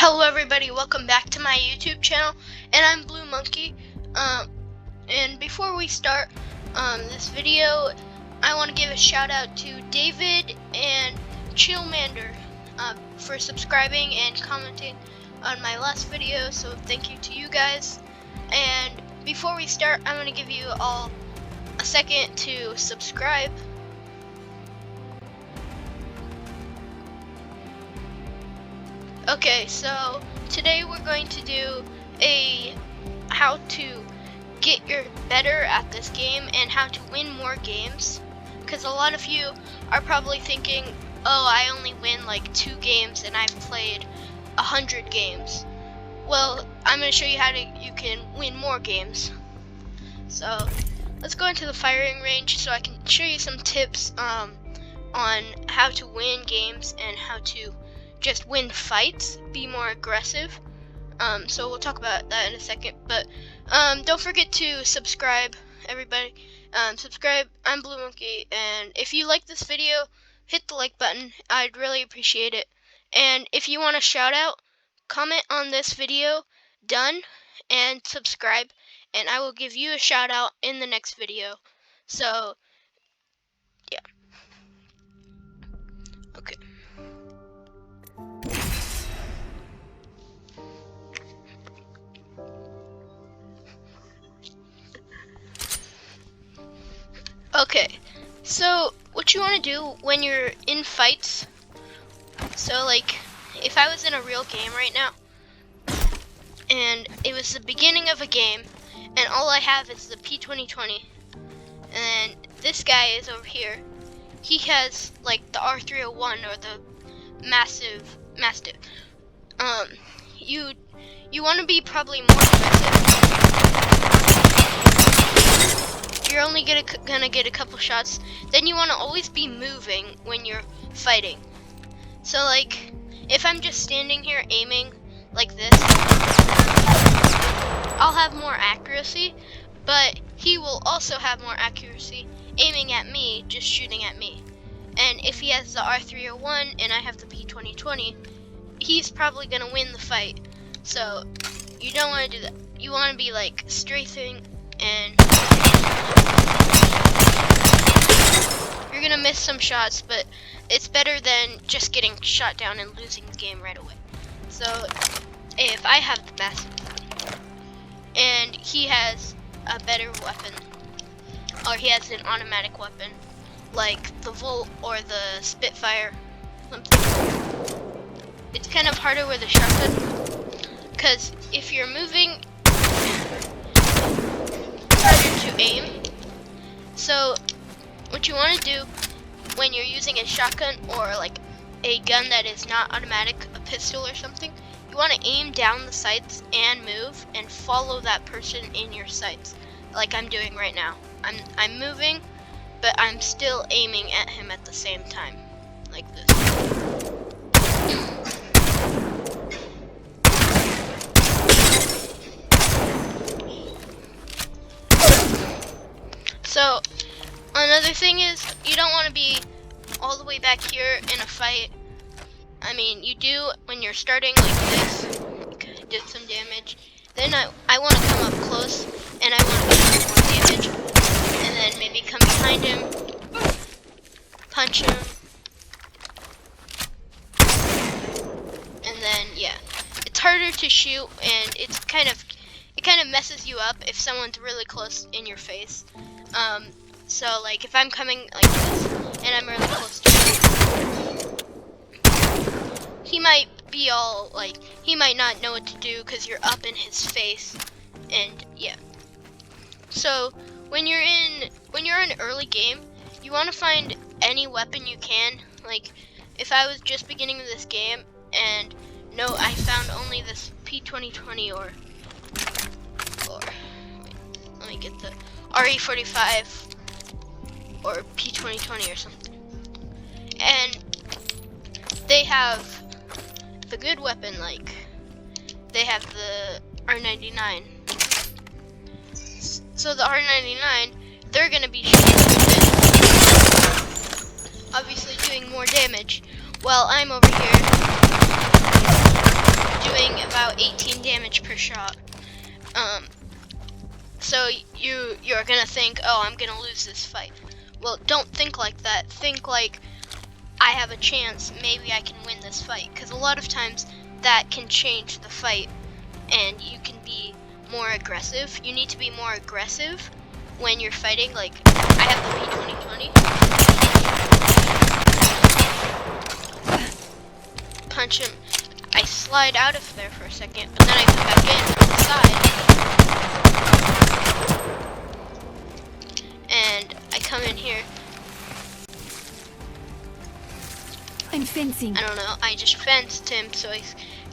Hello everybody, welcome back to my YouTube channel, and I'm Blue Monkey. And before we start this video, I want to give a shout out to David and Chillmander for subscribing and commenting on my last video, so thank you to you guys. And before we start, I'm going to give you all a second to subscribe. Okay, so today we're going to do how to get better at this game and how to win more games, because a lot of you are probably thinking, oh, I only win like 2 games and I've played 100 games. Well, I'm going to show you how you can win more games. So let's go into the firing range so I can show you some tips on how to win games and how to just win fights, be more aggressive. So we'll talk about that in a second, but don't forget to subscribe, everybody. Subscribe. I'm Blue Monkey, and if you like this video, hit the like button. I'd really appreciate it. And if you want a shout out, comment on this video done and subscribe, and I will give you a shout out in the next video. So yeah, okay. Okay, so what you want to do when you're in fights, so like if I was in a real game right now and it was the beginning of a game and all I have is the P2020 and this guy is over here, he has like the R301 or the Mastiff. You want to be probably more aggressive. You're only gonna get a couple shots. Then you want to always be moving when you're fighting. So like, if I'm just standing here aiming like this, I'll have more accuracy, but he will also have more accuracy aiming at me, just shooting at me. And if he has the R301 and I have the P2020, he's probably gonna win the fight. So you don't want to do that. You want to be like strafing, and you're gonna miss some shots, but it's better than just getting shot down and losing the game right away. So if I have the Mastiff and he has a better weapon, or he has an automatic weapon like the Volt or the Spitfire, it's kind of harder with a shotgun, because if you're moving, it's harder to aim. So what you want to do when you're using a shotgun or like a gun that is not automatic, a pistol or something, you want to aim down the sights and move and follow that person in your sights, like I'm doing right now. I'm moving, but I'm still aiming at him at the same time, like this. So another thing is, you don't want to be all the way back here in a fight. I mean, you do when you're starting like this. Okay, did some damage. Then I want to come up close and I want to do more damage. And then maybe come behind him, punch him, and then yeah, it's harder to shoot, and it kind of messes you up if someone's really close in your face. So like if I'm coming like this and I'm really close to him, he might be all like, he might not know what to do because you're up in his face, and yeah. So when you're in early game, you want to find any weapon you can. Like if I was just beginning this game and I found only this P2020 or wait, let me get the RE45 or P2020 or something, and they have the good weapon, like they have the R99. So the R99, they're gonna be shooting with it, obviously doing more damage, while I'm over here doing about 18 damage per shot. So you're gonna think, oh, I'm gonna lose this fight. Well, don't think like that. Think like, I have a chance, maybe I can win this fight. Because a lot of times that can change the fight and you can be more aggressive. You need to be more aggressive when you're fighting. Like, I have the P2020. Punch him. I slide out of there for a second, but then I come back in from the side. And I come in here. I'm fencing. I don't know, I just fenced him so he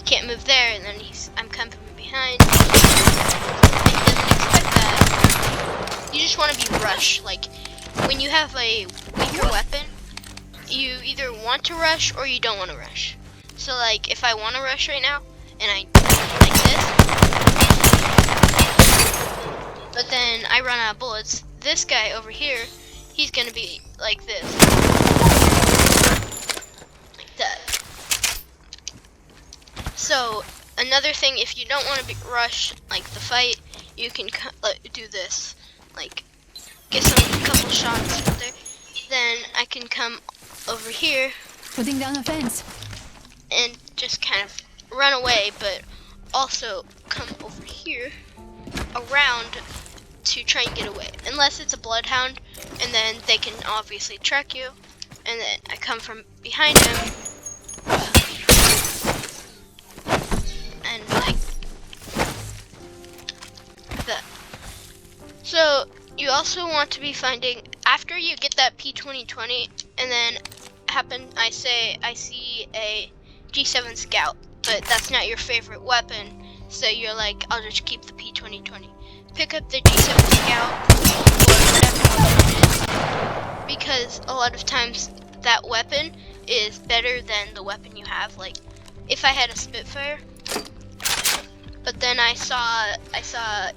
can't move there, and then I'm coming from behind. He doesn't expect that. You just want to be rushed. Like, when you have a weaker weapon, you either want to rush or you don't want to rush. So like, if I want to rush right now, and I like this, but then I run out of bullets, this guy over here, he's gonna be like this. That. So another thing, if you don't want to be rush like the fight, you can do this, like get a couple shots there. Then I can come over here, Putting down a fence. and just kind of run away, but also come over here around to try and get away. Unless it's a bloodhound, and then they can obviously track you. And then I come from behind him, and like that. So you also want to be finding, after you get that P2020, and then I see a G7 Scout, but that's not your favorite weapon, so you're like, I'll just keep the P2020. Pick up the G7 Scout, or whatever weapon it is, because a lot of times that weapon is better than the weapon you have. Like, if I had a Spitfire, but then I saw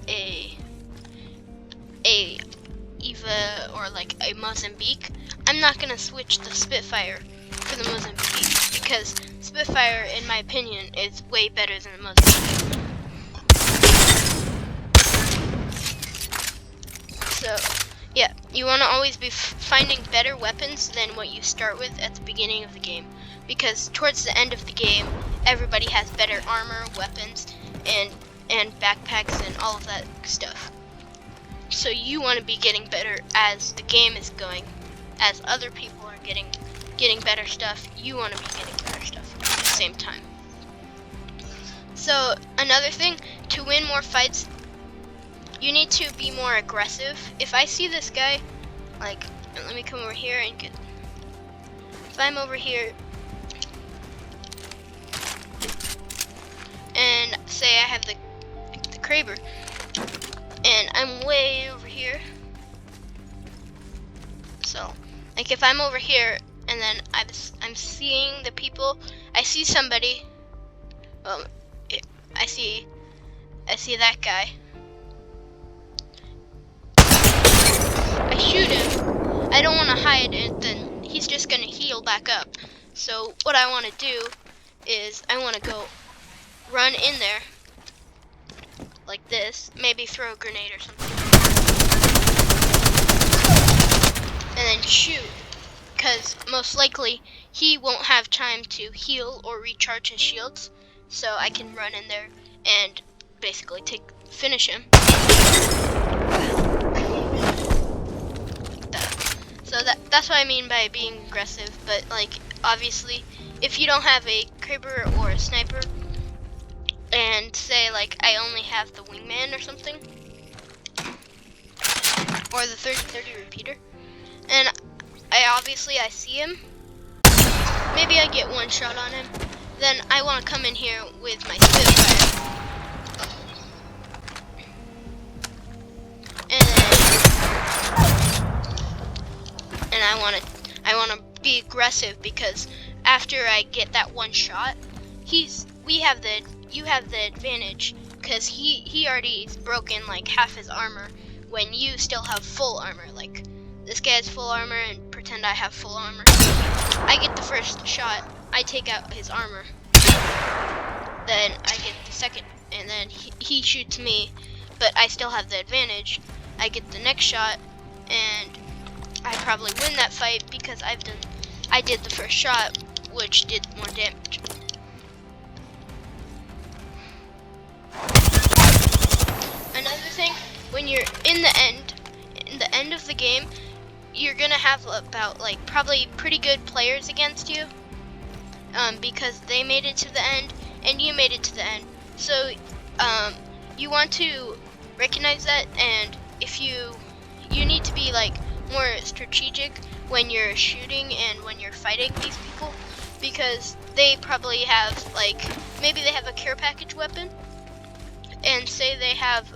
a Eva or like a Mozambique, I'm not gonna switch the Spitfire for the Mozambique, because Spitfire, in my opinion, is way better than the Mozambique. So yeah, you want to always be finding better weapons than what you start with at the beginning of the game, because towards the end of the game, everybody has better armor, weapons, and backpacks and all of that stuff. So you want to be getting better as the game is going. As other people are getting better stuff, you want to be getting better stuff at the same time. So another thing, to win more fights, you need to be more aggressive. If I see this guy, like, let me come over here and get, if I'm over here, and say I have the Kraber, and I'm way over here, so, like, if I'm over here, and then I'm seeing the people, I see somebody, I see that guy, I shoot him, I don't want to hide it, then he's just going to heal back up. So what I want to do is I want to go run in there like this, maybe throw a grenade or something, and then shoot, because most likely he won't have time to heal or recharge his shields, so I can run in there and basically finish him. So that's what I mean by being aggressive. But like, obviously, if you don't have a Kraber or a sniper, and say like I only have the wingman or something, or the 30-30 repeater, and I see him, maybe I get one shot on him, then I want to come in here with my Spitfire, and I want to be aggressive, because after I get that one shot, you have the advantage, because he already's broken like half his armor when you still have full armor. Like, this guy has full armor, and pretend I have full armor. I get the first shot, I take out his armor, then I get the second, and then he shoots me, but I still have the advantage. I get the next shot, and I probably win that fight because I did the first shot, which did more damage. Another thing, when you're in the end of the game, you're gonna have about like probably pretty good players against you, because they made it to the end and you made it to the end. So you want to recognize that, and if you need to be like more strategic when you're shooting and when you're fighting these people, because they probably have like, maybe they have a care package weapon, and say they have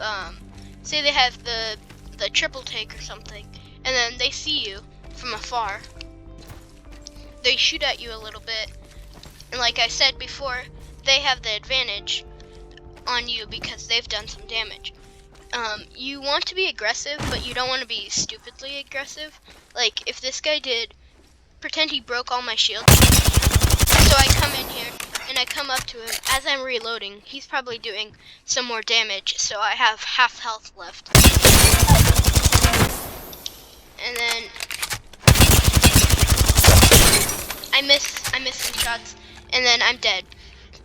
the triple take or something, and then they see you from afar. They shoot at you a little bit, and like I said before, they have the advantage on you because they've done some damage. You want to be aggressive, but you don't want to be stupidly aggressive. Like if this guy pretend he broke all my shields, so I come in here and I come up to him as I'm reloading. He's probably doing some more damage, so I have half health left. And then I miss some shots, and then I'm dead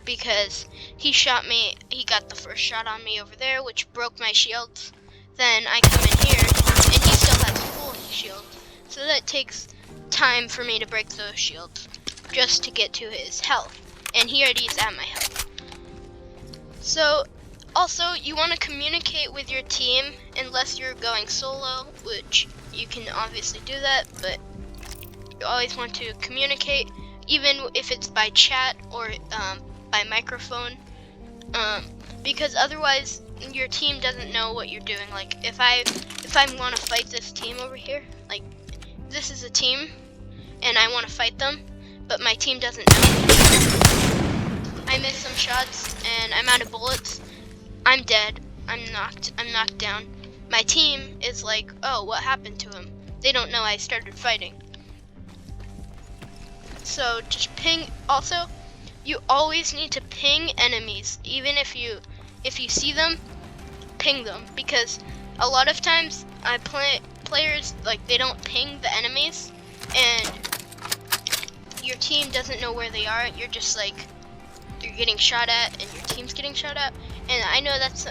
because he shot me. He got the first shot on me over there, which broke my shields. Then I come in here, and he still has full shield. So that takes time for me to break those shields just to get to his health. And he already is at my health. So also, you want to communicate with your team unless you're going solo, which you can obviously do that, but you always want to communicate, even if it's by chat or by microphone, because otherwise your team doesn't know what you're doing. Like if I want to fight this team over here, like this is a team and I want to fight them, but my team doesn't know. I missed some shots and I'm out of bullets. I'm dead. I'm knocked down. My team is like, oh, what happened to him? They don't know I started fighting. So just ping. Also, you always need to ping enemies, even if you see them, ping them, because a lot of times players like they don't ping the enemies, and your team doesn't know where they are. You're just like, you're getting shot at and your team's getting shot at, and I know that's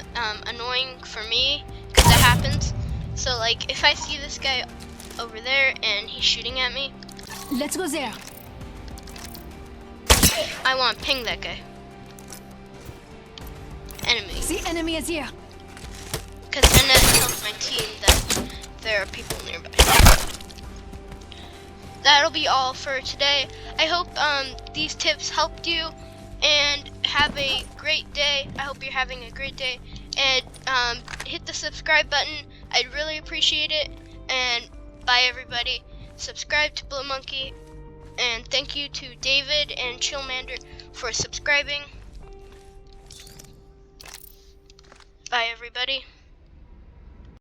annoying for me because that happens. So like if I see this guy over there and he's shooting at me, Let's go there. I want to ping that guy. Enemy. The enemy is here. Because then that tells my team that there are people nearby. That'll be all for today. I hope these tips helped you, and have a great day. I hope you're having a great day, and hit the subscribe button. I'd really appreciate it. And bye everybody. Subscribe to Blue Monkey, and thank you to David and Chillmander for subscribing. Bye everybody.